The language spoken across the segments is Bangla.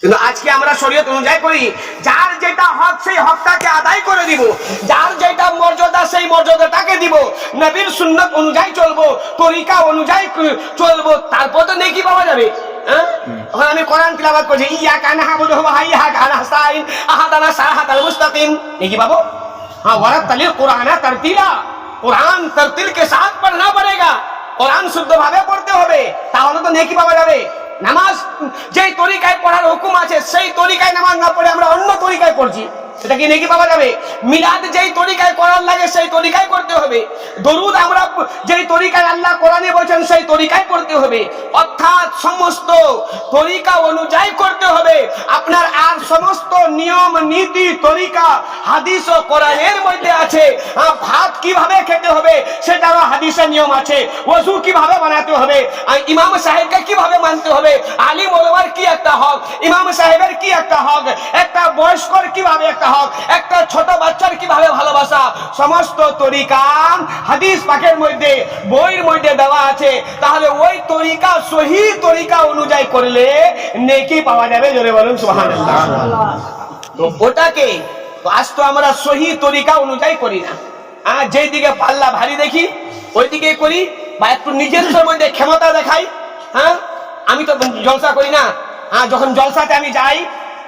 কিন্তু আজকে আমরা শরীয়ত অনুযায়ী করি, যার যেটা হক সেই হকটাকে আদায় করে দিব, যার যেটা মর্যাদা সেই মর্যাদাটাকে দিব, নবীর সুন্নাত অনুযায়ী চলবো, তরিকা অনুযায়ী চলবো, তারপর তো নেকি পাওয়া যাবে। এখন আমি কোরআন তিলাওয়াত করছি, ইয়াকা না'বুদু ওয়া ইয়্যাকা নাস্তাইন আহদানা সিরাতাল মুস্তাকিম, নেকি পাবো। हाँ, वरत्तिल कुरान तरतीला, कुरान तरतिल के साथ पढ़ना पड़ेगा, कुरान शुद्ध भावे पढ़ते হবে, তাহলে তো নেকি পাওয়া যাবে। নামাজ যেই তরিকায় পড়ার হুকুম আছে সেই তরিকায় নামাজ না পড়ে আমরা অন্য তরিকায় পড়ছি, সেটা কি নেকি পাওয়া যাবে? মিলাদ যেই তরিকায় করার লাগে সেই তরিকায় করতে হবে, দরুদ আমরা যেই তরিকায় আল্লাহ কোরআনে বলেছেন সেই তরিকায় পড়তে হবে, অর্থাৎ সমস্ত তরিকা অনুযায়ী করতে হবে আপনার। আর সমস্ত নিয়ম নীতি তরিকা হাদিস ও কোরআনের মধ্যে আছে। ভাত কিভাবে খেতে হবে সেটাও হাদিসের নিয়ম আছে, ওযু কিভাবে বানাতে হবে, ইমাম সাহেবকে কিভাবে মানতে হবে, আলিম ওলামার কি একটা হক, ইমাম সাহেবের কি একটা হক, একটা বয়স্কর কিভাবে একটা হক, একটা ছোট বাচ্চার কিভাবে ভালোবাসা, সমস্ত তরিকা হাদিস পাকের মধ্যে বইয়ের মধ্যে দেওয়া আছে। তাহলে ওই তরিকা সহি তরিকা অনুযায়ী করলে নেকি পাওয়া যাবে। জোরে বলুন সুবহানাল্লাহ। তো ওটাকে আজ তো আমরা সহি তরিকা অনুযায়ী করি না, যেই দিকে পাল্লা ভারী দেখি ওই দিকে করি, বা একটু নিজের মধ্যে ক্ষমতা দেখাই। আমি তো জলসা করি না, যখন জলসাতে আমি যাই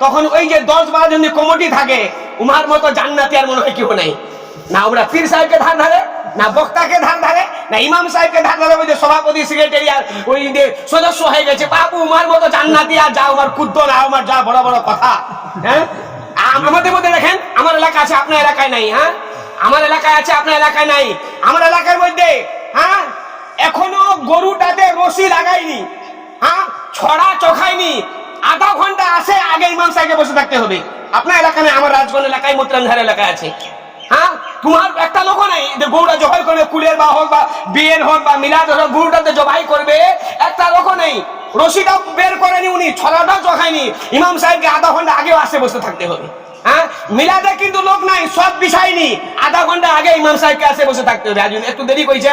তখন ওই যে 10-12 জন কমিটি থাকে, উমার মতো জান্নাতি আর মনে হয় কেউ নাই। না ওরা পীর সাহেবকে ধার ধারে, না বক্তাকে ধার ধারে, না ইমাম সাহেবকে ধার ধারে, ওই যে সভাপতি সেক্রেটারি আর ওই যে সদস্য হয়ে গেছে, বাবু উমার মতো জান্নাতি আর যা উমার কুদ্দ না উমার যা বড় বড় কথা। আমাদের মধ্যে দেখেন, আমার এলাকা আছে আপনার এলাকায় নাই, আমার এলাকায় আছে আপনার এলাকায় নাই। আমার এলাকার মধ্যে এখনো গরুটাতে রশি লাগাইনি, ছড়া চখাইনি, আধা ঘন্টা আসে আগে ইমাম সাহেবকে বসে থাকতে হবে। আপনার এলাকা নেই, আমার রাজগঞ্জ এলাকায় মোতরানধার এলাকায় আছে। তোমার একটা লোক নাই যে গরুটা জবাই করবে, কুলের বা হোক বা বিয়ের হোক বা মিলাদ হোক, গরুটাতে জবাই করবে, একটা লোক নেই। রশিটাও বের করেনি উনি, ছড়াটাও চখায়নি, ইমাম সাহেবকে আধা ঘন্টা আগেও আসে বসে থাকতে হবে। মিলাদে কিন্তু লোক নাই, সব বিষয়নি, আধা ঘন্টা আগে ইমাম সাহেবকে আসে বসে থাকতে হবে। আজ একটু দেরি করেছে,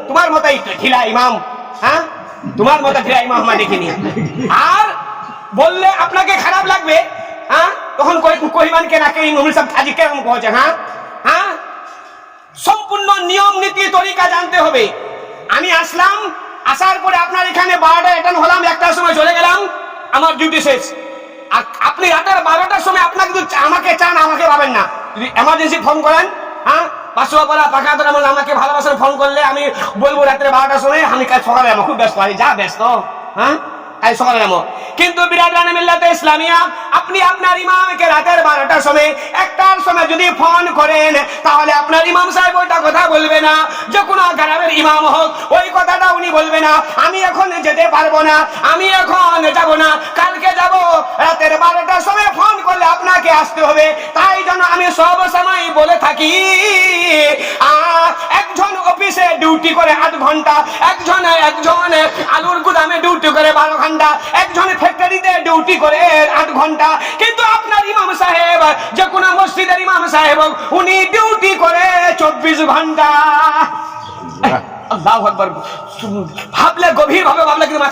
তোমার মতো ঢিলা ইমাম, তোমার মতো ঢিলা ইমাম আমরা দেখিনি। আর বললে আপনাকে খারাপ লাগবে, তখন কহিবানকে নাকি ইমাম সাহেব আজি কেমন কহছে। সম্পূর্ণ নিয়ম নীতি তরিকা জানতে হবে। আমি আসলাম, আসার পরে আপনার এখানে 12টা অ্যাটেন্ড হলাম, 1টার সময় চলে গেলাম, আমার ডিউটি শেষ। আর আপনি রাতের 12টার সময় আপনাকে যদি আমাকে চান আমাকে পাবেন না, যদি এমার্জেন্সি ফোন করেন, পাঁচশোপাড়া পাখাতর আমাকে ভালোবাসার ফোন করলে আমি বলবো রাত্রে 12টার সময় আমি কাল সকালে আমার খুব ব্যস্ত আছি, যা ব্যস্ত কাল সকালে নামো। কিন্তু বিরাদরানে মিল্লাতে ইসলামিয়া আপনি আপনার ইমামকে রাতের 12টার সময় 1টার সময় যদি ফোন করেন, তাহলে আপনার ইমাম সাহেব ওইটা কথা বলবে না, যে কোনো গ্রামের ইমাম হোক ওই কথাটা উনি বলবে না, আমি এখন যেতে পারবো না, আমি এখন যাব না, কালকে যাব, রাতের 12টার সময় ফোন করলে আপনাকে আসতে হবে। তাই জন্য আমি সব সময় বলে থাকি, একজন অফিসে ডিউটি করে 8 ঘন্টা, একজন আলুর গুদামে ডিউটি করে 12 ঘন্টা, একজন ফ্যাক্টরিতে ডিউটি করে 8 ঘন্টা, কিন্তু আপনার ইমাম সাহেব, যে কোন মসজিদের ইমাম সাহেব, উনি ডিউটি করে 24 ঘন্টা। আল্লাহু আকবার। ভাবলে গভীর ভাবে ভাবলে কিন্তু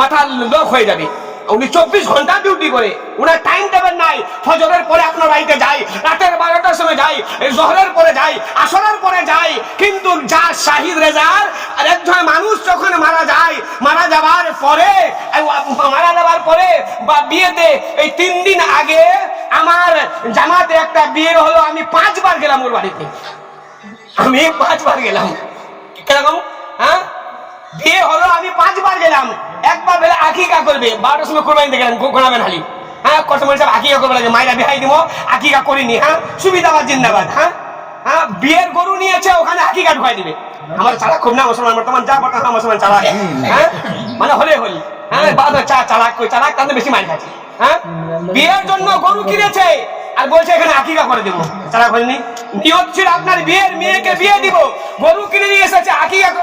মাথা লোক হয়ে যাবে। উনি 24 ঘন্টা ডিউটি করে, উনার টাইম টেবিল নাই। ফজরের পরে আপনার বাড়িতে যাই, রাতের 12টার সময় যাই, জোহরের পরে যাই, আসরের পরে যাই, কিন্তু যা শাহিদ রেজার আর একজন মানুষ যখন মারা যায়, মারা যাবার পরে বা বিয়েতে এই 3 দিন আগে আমার জামাতে একটা বিয়ে হলো, আমি 5 বার গেলাম ওর বাড়িতে, আমি 5 বার গেলাম। কিরকম বিয়ে হলো, আমি 5 বার গেলাম। একবার বেলা আকিকা করবে, 12টার সময় কোরবানি দিয়ে গেলাম, ঘোরাবেন হালি। কত মানুষ আকিকা করবে লাগে, মায়েরা বিহাই দিব, আকিকা করিনি, সুবিধাবাদ জিন্দাবাদ। বিয়ের গরু নিয়েছে, ওখানে আকিকা ঢুকাই দিবে। আমার চালাক খুব না মুসলমান, বর্তমান যা বর্তমান মুসলমান চালাক, মানে হলে হলি, চালাক তাদের বেশি মাইন খাচ্ছে। বিয়ের জন্য গরু কিনেছে আর বলছে এখানে আকিকা করে দেবো। চালাক হয়নি, নিয়ত ছিল আপনার বিয়ের মেয়েকে বিয়ে দিব, গরু কিনে নিয়ে এসেছে আকিকা